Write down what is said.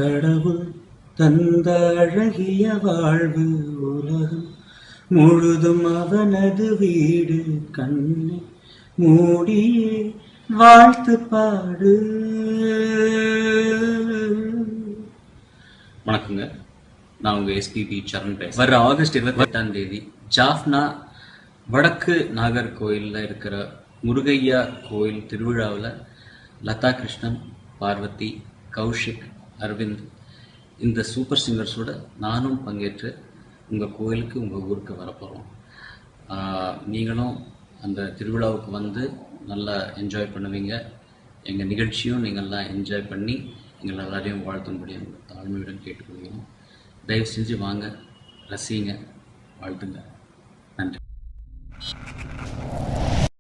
கடவுள் தந்த அழகிய வாழ்வு உலகம் முழுதும் அவனது வீடு. கண்ணை மூடியே வாழ்த்து பாடு. வணக்கங்க, நான் உங்கள் எஸ்பிபி சரண் பேசுகிறேன். வர ஆகஸ்ட் 28 ஜாஃப்னா வடக்கு நாகர்கோயிலில் இருக்கிற முருகையா கோயில் திருவிழாவில் லதா கிருஷ்ணன், பார்வதி, கௌஷிக், அரவிந்த் இந்த சூப்பர் சிங்கர்ஸோடு நானும் பங்கேற்று உங்கள் கோயிலுக்கு, உங்கள் ஊருக்கு வரப்போகிறோம். நீங்களும் அந்த திருவிழாவுக்கு வந்து நல்லா என்ஜாய் பண்ணுவீங்க. எங்கள் நிகழ்ச்சியும் நீங்கள்லாம் என்ஜாய் பண்ணி எங்கள் எல்லாரையும் வாழ்த்தும்படி தாழ்மையுடன் கேட்டுக்கொள்கிறோம். தயவு செஞ்சு வாங்க, ரசிங்க, வாழ்த்துங்க. நன்றி.